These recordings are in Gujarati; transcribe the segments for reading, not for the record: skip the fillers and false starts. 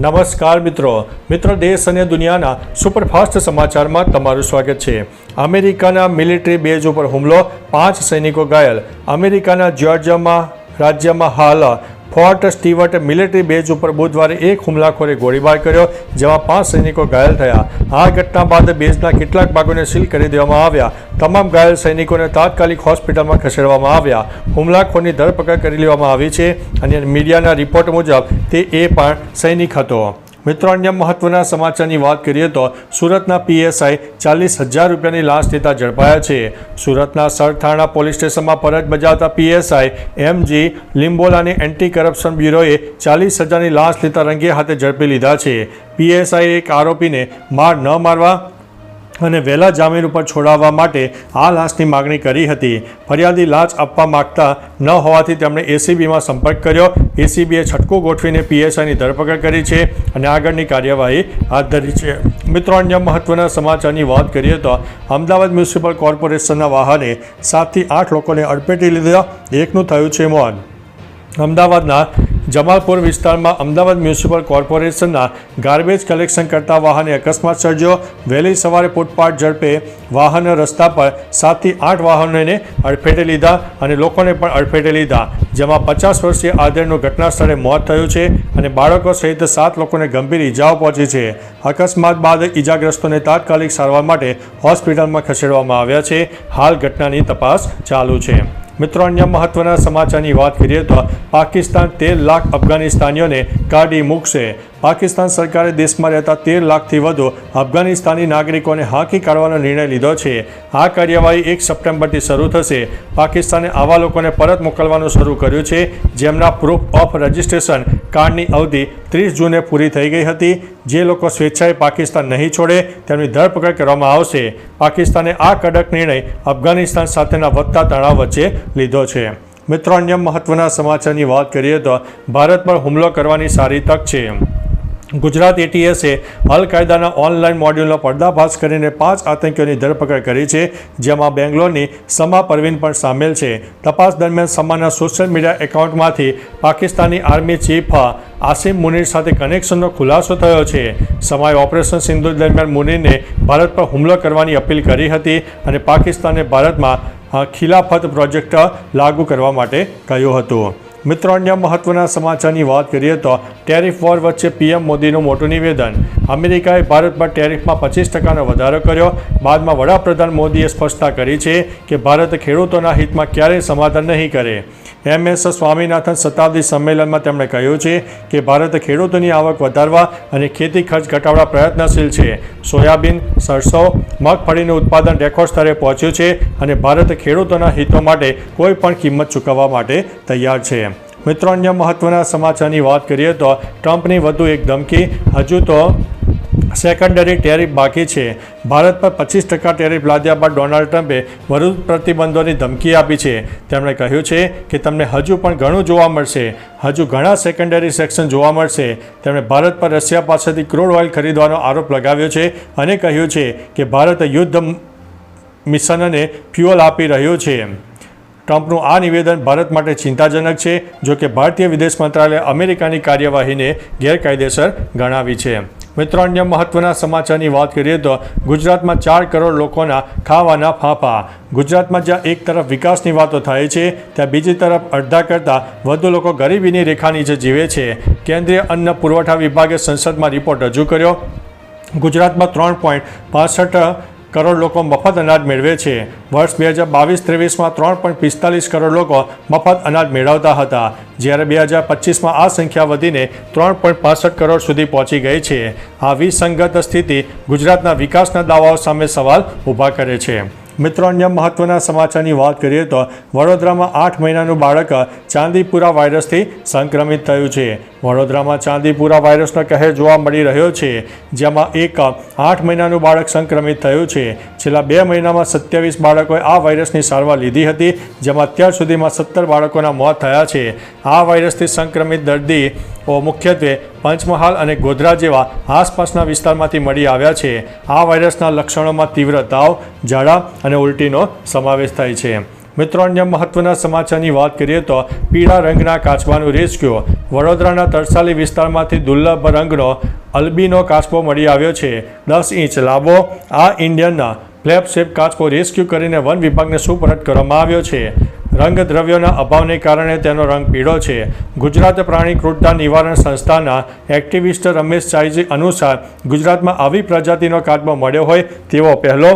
નમસ્કાર મિત્રો દેશ અને દુનિયાના સુપરફાસ્ટ સમાચારમાં તમારું સ્વાગત છે। અમેરિકાના મિલિટરી બેઝ ઉપર હુમલો, 5 સૈનિકો ઘાયલ। અમેરિકાના જ્યોર્જિયા રાજ્યમાં હાલ ફોર્ટ સ્ટીવર્ટ મિલિટરી બેઝ ઉપર બુધવારે એક હુમલાખોરે ગોળીબાર કર્યો, જેમાં 5 સૈનિકો ઘાયલ થયા। આ ઘટના બાદ બેઝના કેટલાક ભાગોને સીલ કરી દેવામાં આવ્યા। તમામ ઘાયલ સૈનિકોને તાત્કાલિક હોસ્પિટલમાં ખસેડવામાં આવ્યા। હુમલાખોરની ધરપકડ કરી લેવામાં આવી છે અને મીડિયાના રિપોર્ટ મુજબ તે પણ સૈનિક હતો। મિત્રો, અન્ય મહત્વના સમાચારની વાત કરીએ તો સુરતના પીએસઆઈ 40,000 રૂપિયાની લાંચ લેતા ઝડપાયા છે। સુરતના સરથાણા પોલીસ સ્ટેશનમાં ફરજ બજાવતા પીએસઆઈ એમજી લિંબોલાની એન્ટી કરપ્શન બ્યુરોએ 40,000ની લાંચ લેતા રંગે હાથે ઝડપી લીધા છે। પીએસઆઈએ એક આરોપીને માર ન મારવા અને વહેલા જામીન ઉપર છોડાવવા માટે આ લાંચની માગણી કરી હતી। ફરિયાદી લાંચ આપવા માંગતા ન હોવાથી તેમણે એસીબીમાં સંપર્ક કર્યો। એસીબીએ છટકું ગોઠવીને પીએસઆઈની ધરપકડ કરી છે અને આગળની કાર્યવાહી હાથ ધરી છે। મિત્રો, અન્ય મહત્વના સમાચારની વાત કરીએ તો અમદાવાદ મ્યુનિસિપલ કોર્પોરેશનના વાહને 7થી 8 લોકોને અડફેટે લીધા, એકનું થયું છે મોત। અમદાવાદના જમાલપુર વિસ્તારમાં અમદાવાદ મ્યુનિસિપલ કોર્પોરેશનના ગાર્બેજ કલેક્શન કરતા વાહને અકસ્માત સર્જ્યો। વહેલી સવારે ફૂટપાથ ઝડપે વાહન રસ્તા પર 7થી 8 વાહનોને અડફેટે લીધા અને લોકોને પણ અડફેટે લીધા, જેમાં 50 વર્ષીય આધેડનું ઘટના સ્થળે મોત થયું છે અને બાળકો સહિત 7 લોકોને ગંભીર ઈજાઓ પહોંચી છે। અકસ્માત બાદ ઈજાગ્રસ્તોને તાત્કાલિક સારવાર માટે હોસ્પિટલમાં ખસેડવામાં આવ્યા છે। હાલ ઘટનાની તપાસ ચાલુ છે। મિત્રો, અન્ય મહત્વના સમાચારની વાત કરીએ તો પાકિસ્તાન 13 લાખ અફઘાનિસ્તાનીઓને કાઢી મૂકશે। પાકિસ્તાન સરકારે દેશમાં રહેતા 13 લાખથી વધુ અફઘાનિસ્તાની નાગરિકોને હાંકી કાઢવાનો નિર્ણય લીધો છે। આ કાર્યવાહી 1 સપ્ટેમ્બરથી શરૂ થશે। પાકિસ્તાને આવા લોકોને પરત મોકલવાનું શરૂ કર્યું છે, જેમના પ્રૂફ ઓફ રજિસ્ટ્રેશન કાર્ડની અવધિ 30 જૂને પૂરી થઈ ગઈ હતી। જે લોકો સ્વેચ્છાએ પાકિસ્તાન નહીં છોડે તેમની ધરપકડ કરવામાં આવશે। પાકિસ્તાને આ કડક નિર્ણય અફઘાનિસ્તાન સાથેના વધતા તણાવ વચ્ચે લીધો છે। મિત્રો, અન્ય મહત્વના સમાચારની વાત કરીએ તો ભારત પર હુમલો કરવાની સારી તક છે। ગુજરાત એટીએસે અલ કાયદાના ઓનલાઈન મોડ્યુલનો પર્દાફાશ કરીને 5 આતંકીઓની ધરપકડ કરી છે, જેમાં બેંગ્લોરની સમા પરવીન પણ સામેલ છે। તપાસ દરમિયાન સમાના સોશિયલ મીડિયા એકાઉન્ટમાંથી પાકિસ્તાની આર્મી ચીફ આસિમ મુનીર સાથે કનેક્શનનો ખુલાસો થયો છે। સમાએ ઓપરેશન સિંદૂર દરમિયાન મુનીરને ભારત પર હુમલો કરવાની અપીલ કરી હતી અને પાકિસ્તાને ભારતમાં ખિલાફત પ્રોજેક્ટ લાગુ કરવા માટે કહ્યું હતું। મિત્રો, અન્ય મહત્વના સમાચારની વાત કરીએ તો ટેરિફ વોર વચ્ચે પીએમ મોદીનું મોટું નિવેદન। અમેરિકાએ ભારત પર ટેરિફમાં 25% વધારો કર્યો। બાદમાં વડાપ્રધાન મોદીએ સ્પષ્ટતા કરી છે કે ભારત ખેડૂતોના હિતમાં ક્યારેય સમાધાન નહીં કરે। MS સ્વામીનાથન શતાબ્દી સંમેલનમાં તેમણે કહ્યું છે કે ભારત ખેડૂતોની આવક વધારવા અને ખેતી ખર્ચ ઘટાડવા પ્રયત્નશીલ છે। સોયાબીન, સરસો, મગફળીનું ઉત્પાદન રેકોર્ડ સ્તરે પહોંચ્યું છે અને ભારત ખેડૂતોના હિતો માટે કોઈ પણ કિંમત ચૂકવવા માટે તૈયાર છે। મિત્રો, અન્ય મહત્વના સમાચારની વાત કરીએ તો ટ્રમ્પની વધુ એક ધમકી। હજુ તો સેકન્ડરી ટેરિફ બાકી છે। ભારત પર 25% ટેરિફ લાદ્યા બાદ ડોનાલ્ડ ટ્રમ્પે વધુ પ્રતિબંધોની ધમકી આપી છે। તેમણે કહ્યું છે કે તમને હજુ પણ ઘણું જોવા મળશે, હજુ ઘણા સેકન્ડરી સેક્શન જોવા મળશે। તેમણે ભારત પર રશિયા પાસેથી ક્રૂડ ઓઇલ ખરીદવાનો આરોપ લગાવ્યો છે અને કહ્યું છે કે ભારત યુદ્ધ મિશનને ફ્યુઅલ આપી રહ્યું છે। ટ્રમ્પનું આ નિવેદન ભારત માટે ચિંતાજનક છે। જો કે ભારતીય વિદેશ મંત્રાલયે અમેરિકાની કાર્યવાહીને ગેરકાયદેસર ગણાવી છે। મિત્રો, અન્ય મહત્વના સમાચારની વાત કરીએ તો ગુજરાતમાં 4 કરોડ લોકોના ખાવાના ફાંફા। ગુજરાતમાં જ્યાં એક તરફ વિકાસની વાતો થાય છે, ત્યાં બીજી તરફ અડધા કરતાં વધુ લોકો ગરીબીની રેખા નીચે જીવે છે। કેન્દ્રીય અન્ન પુરવઠા વિભાગે સંસદમાં રિપોર્ટ રજૂ કર્યો। ગુજરાતમાં 3.65 કરોડ લોકો મફત અનાજ મેળવે છે। વર્ષ 2022-23માં 3.45 કરોડ લોકો મફત અનાજ મેળવતા હતા, જ્યારે 2025માં આ સંખ્યા વધીને 3.65 કરોડ સુધી પહોંચી ગઈ છે। આ વિસંગત સ્થિતિ ગુજરાતના વિકાસના દાવાઓ સામે સવાલ ઊભા કરે છે। મિત્રો, અન્ય મહત્વના સમાચારની વાત કરીએ તો વડોદરામાં 8 મહિનાનું બાળક ચાંદીપુરા વાયરસથી સંક્રમિત થયું છે। વડોદરામાં ચાંદીપુરા વાયરસનો કહેર જોવા મળી રહ્યો છે, જેમાં એક 8 મહિનાનું બાળક સંક્રમિત થયું છે। છેલ્લા 2 મહિનામાં 27 બાળકોએ આ વાયરસની સારવાર લીધી હતી, જેમાં અત્યાર સુધીમાં 17 બાળકોના મોત થયા છે। આ વાયરસથી સંક્રમિત દર્દીઓ મુખ્યત્વે પંચમહાલ અને ગોધરા જેવા આસપાસના વિસ્તારમાંથી મળી આવ્યા છે। આ વાયરસના લક્ષણોમાં તીવ્ર તાવ, ઝાડા અને ઉલટીનો સમાવેશ થાય છે। મિત્રો અન્ય મહત્વના સમાચારની વાત કરીએ તો પીળા રંગના કાચબાનું રેસ્ક્યુ. વડોદરાના તરસાલી વિસ્તારમાંથી દુર્લભ રંગનો અલ્બીનો કાચબો મળી આવ્યો છે. 10 ઇંચ લાંબો આ ઇન્ડિયનના ફ્લેપ શેપ કાચબો રેસ્ક્યુ કરીને વન વિભાગને સુપરત કરવામાં આવ્યો છે. રંગદ્રવ્યોના અભાવને કારણે તેનો રંગ પીળો છે. ગુજરાત પ્રાણી ક્રૂરતા નિવારણ સંસ્થાના એક્ટિવિસ્ટ રમેશ ચાઈજી અનુસાર ગુજરાતમાં આવી પ્રજાતિનો કાચબો મળ્યો હોય તેવો પહેલો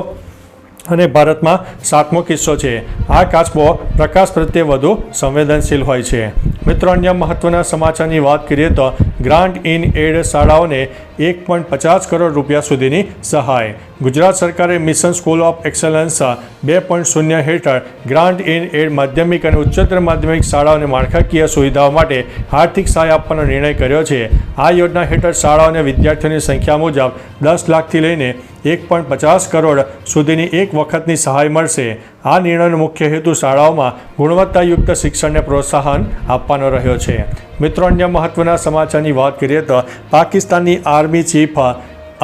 અને ભારતમાં 7મો કિસ્સો છે. આ કાચબો પ્રકાશ પ્રત્યે વધુ સંવેદનશીલ હોય છે. મિત્રો અન્ય મહત્વના સમાચારની વાત કરીએ તો ગ્રાન્ટ ઇન એડ શાળાઓને 1.50 કરોડ રૂપિયા સુધીની સહાય. ગુજરાત સરકારે મિશન સ્કૂલ ઓફ એક્સલન્સ 2.0 હેઠળ ગ્રાન્ટ ઇન એડ માધ્યમિક અને ઉચ્ચતર માધ્યમિક શાળાઓને માળખાકીય સુવિધાઓ માટે આર્થિક સહાય આપવાનો નિર્ણય કર્યો છે. આ યોજના હેઠળ શાળાઓને વિદ્યાર્થીઓની સંખ્યા મુજબ 10 લાખથી લઈને 1.50 કરોડ સુધીની એક વખતની સહાય મળશે. આ નિર્ણયનો મુખ્ય હેતુ શાળાઓમાં ગુણવત્તાયુક્ત શિક્ષણને પ્રોત્સાહન આપવાનો રહ્યો છે. મિત્રો અન્ય મહત્વના સમાચારની વાત કરીએ તો પાકિસ્તાનની આર્મી ચીફ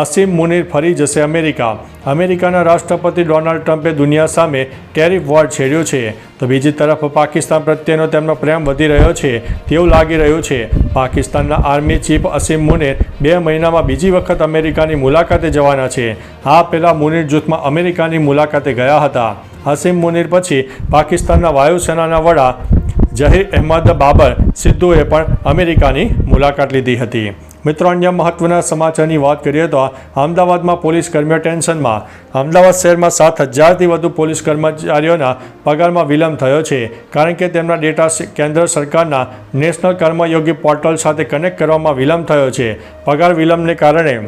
અસીમ મુનીર ફરી જશે અમેરિકા. અમેરિકાના રાષ્ટ્રપતિ ડોનાલ્ડ ટ્રમ્પે દુનિયા સામે ટેરિફ વોર છેડ્યો છે તો બીજી તરફ પાકિસ્તાન પ્રત્યેનો તેમનો પ્રેમ વધી રહ્યો છે તેવું લાગી રહ્યું છે. પાકિસ્તાનના આર્મી ચીફ અસીમ મુનીર 2 મહિનામાં બીજી વખત અમેરિકાની મુલાકાતે જવાના છે. આ પહેલાં મુનીર જૂથમાં અમેરિકાની મુલાકાતે ગયા હતા. અસીમ મુનીર પછી પાકિસ્તાનના વાયુસેનાના વડા ઝહીર અહેમદ બાબર સિદ્ધુએ પણ અમેરિકાની મુલાકાત લીધી હતી. મિત્રો અન્ય મહત્વના સમાચારની વાત કરીએ તો અમદાવાદમાં પોલીસ કર્મીઓ ટેન્શનમાં. અમદાવાદ શહેરમાં 7,000થી વધુ પોલીસ કર્મચારીઓના પગારમાં વિલંબ થયો છે કારણ કે તેમના ડેટા કેન્દ્ર સરકારના નેશનલ કર્મયોગી પોર્ટલ સાથે કનેક્ટ કરવામાં વિલંબ થયો છે. પગાર વિલંબને કારણે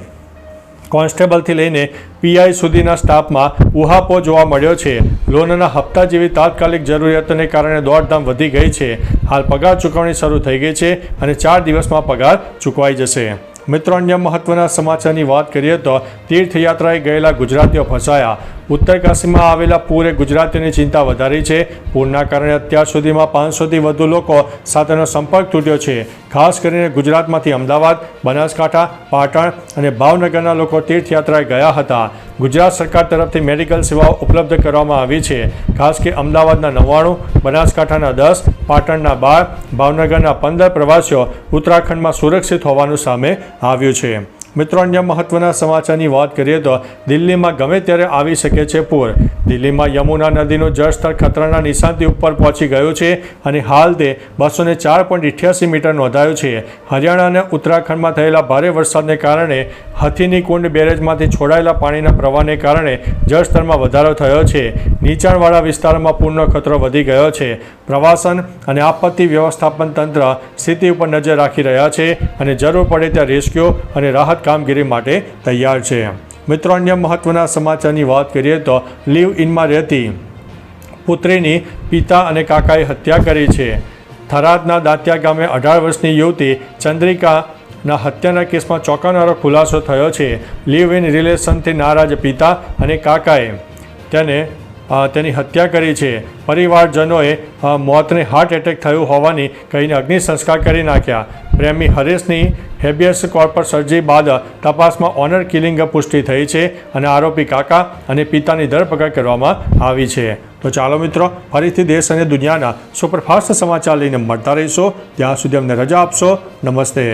કોન્સ્ટેબલથી લઈને પીઆઈ સુધીના સ્ટાફમાં ઉહાપો જોવા મળ્યો છે. લોનના હપ્તા જેવી તાત્કાલિક જરૂરિયાતોને કારણે દોડધામ વધી ગઈ છે. હાલ પગાર ચૂકવણી શરૂ થઈ ગઈ છે અને 4 દિવસમાં પગાર ચૂકવાઈ જશે. મિત્રો અન્ય મહત્વના સમાચારની વાત કરીએ તો તીર્થયાત્રાએ ગયેલા ગુજરાતીઓ ફસાયા. ઉત્તરકાશીમાં આવેલા પૂરે ગુજરાતીઓની ચિંતા વધારી છે. પૂરના કારણે અત્યાર સુધીમાં 500થી વધુ લોકો સાથેનો સંપર્ક તૂટ્યો છે. ખાસ કરીને ગુજરાતમાંથી અમદાવાદ, બનાસકાંઠા, પાટણ અને ભાવનગરના લોકો તીર્થયાત્રાએ ગયા હતા. ગુજરાત સરકાર તરફથી મેડિકલ સેવાઓ ઉપલબ્ધ કરવામાં આવી છે. ખાસ કે અમદાવાદના 99, બનાસકાંઠાના 10, પાટણના 12, ભાવનગરના 15 પ્રવાસીઓ ઉત્તરાખંડમાં સુરક્ષિત હોવાનું સામે આવ્યું છે. મિત્રો અન્ય મહત્વના સમાચારની વાત કરીએ તો દિલ્હીમાં ગમે ત્યારે આવી શકે છે પૂર. દિલ્હીમાં યમુના નદીનું જળસ્તર ખતરાના નિશાનથી ઉપર પહોંચી ગયું છે અને હાલ તે 204.88 મીટર નોંધાયું છે. હરિયાણા અને ઉત્તરાખંડમાં થયેલા ભારે વરસાદને કારણે હથીની કુંડ બેરેજમાંથી છોડાયેલા પાણીના પ્રવાહને કારણે જળસ્તરમાં વધારો થયો છે. નીચાણવાળા વિસ્તારોમાં પૂરનો ખતરો વધી ગયો છે. પ્રવાસન અને આપત્તિ વ્યવસ્થાપન તંત્ર સ્થિતિ ઉપર નજર રાખી રહ્યા છે અને જરૂર પડે ત્યાં રેસ્ક્યુ અને રાહત કામગીરી માટે તૈયાર છે. મિત્રો અન્ય મહત્વના સમાચારની વાત કરીએ તો લીવ ઇનમાં રહેતી પુત્રીની પિતા અને કાકાએ હત્યા કરી છે. થરાદના દાંતિયા ગામે 18 વર્ષની યુવતી ચંદ્રિકાના હત્યાના કેસમાં ચોંકાવનારો ખુલાસો થયો છે. લીવ ઇન રિલેશનથી નારાજ પિતા અને કાકાએ તેની હત્યા કરી છે. પરિવારજનોએ મોતને હાર્ટ એટેક થયું હોવાની કહીને અગ્નિ સંસ્કાર કરી નાખ્યા. પ્રેમી હરેશની હેબિયસ કોર્પસ અરજી બાદ તપાસમાં ઓનર કિલિંગ પુષ્ટિ થઈ છે અને આરોપી કાકા અને પિતાની ધરપકડ કરવામાં આવી છે. તો ચાલો મિત્રો, ફરીથી દેશ અને દુનિયાના સુપરફાસ્ટ સમાચાર લઈને મળતા રહીશો. ત્યાં સુધી અમને રજા આપશો. નમસ્તે.